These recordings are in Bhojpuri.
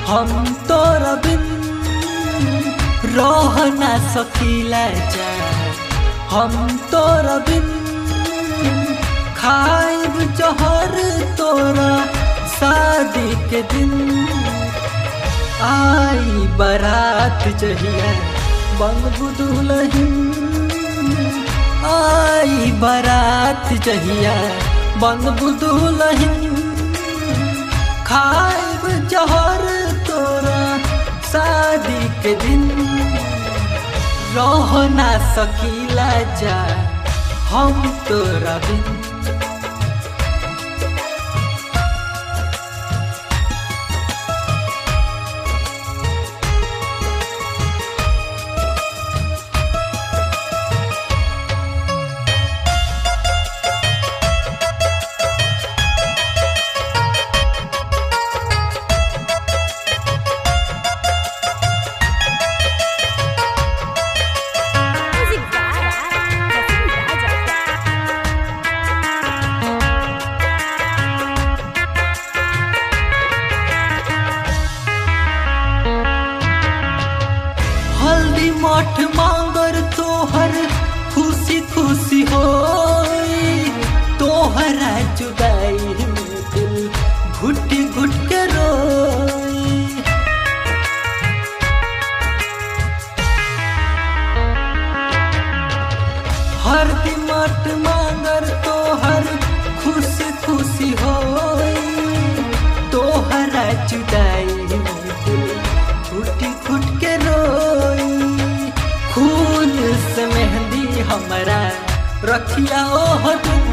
हम तोरा बिन रह ना सकीला जा। हम तोरा बिन खाइब जहर तोरा शादी के दिन। आई बारात जहिया बनबू दुल्हन। आई बारात जहिया बनबू दुल्हन। खाइब जहर तोरा शादी के दिन। रह ना सकीला जा हम तोरा बिन। हल्दी मठ मांगर तोहर खुशी खुशी होई। तोहरा जुदाई में दिल घुट घुट के रोई। हल्दी मठ मांगर तोहर खुशी खुशी होई। तोहरा जुदाई में दिल घुट घुट के रोई। खून से मेहंदी हमरा रखिया ओह दिन।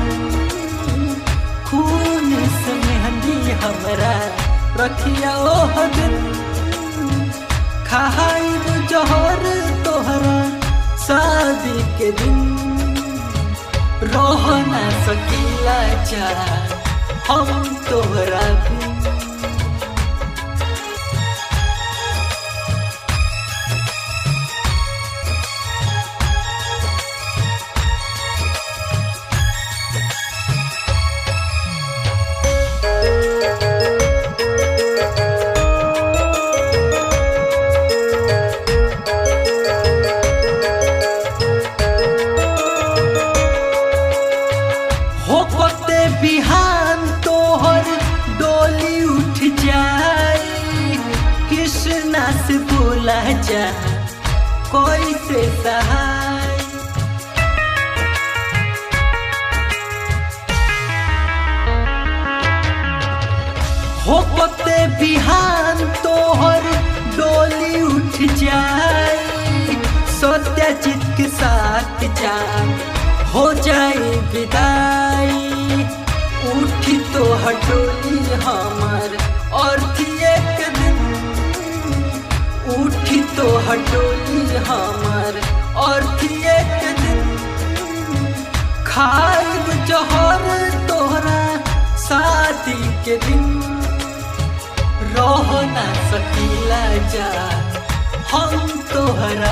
खून से मेहंदी हमरा रखिया ओह दिन। खाइब जहर तोहरा शादी के दिन। रह ना सकीला जा हम तोहरा बिन। होते बिहान तोहर डोली उठ जाई। कृष्णा से बोला जा कोई से सहाय। होते बिहान तोहर डोली उठ जाई। सत्याजित के साथ जा हो जाए विदाई। उठी तो हटोली हमार और एक दिन। उठी तो हटोली हमार और एक दिन। खाइब जहर तोहरा शादी के दिन। रह ना सकीला जा हम तोहरा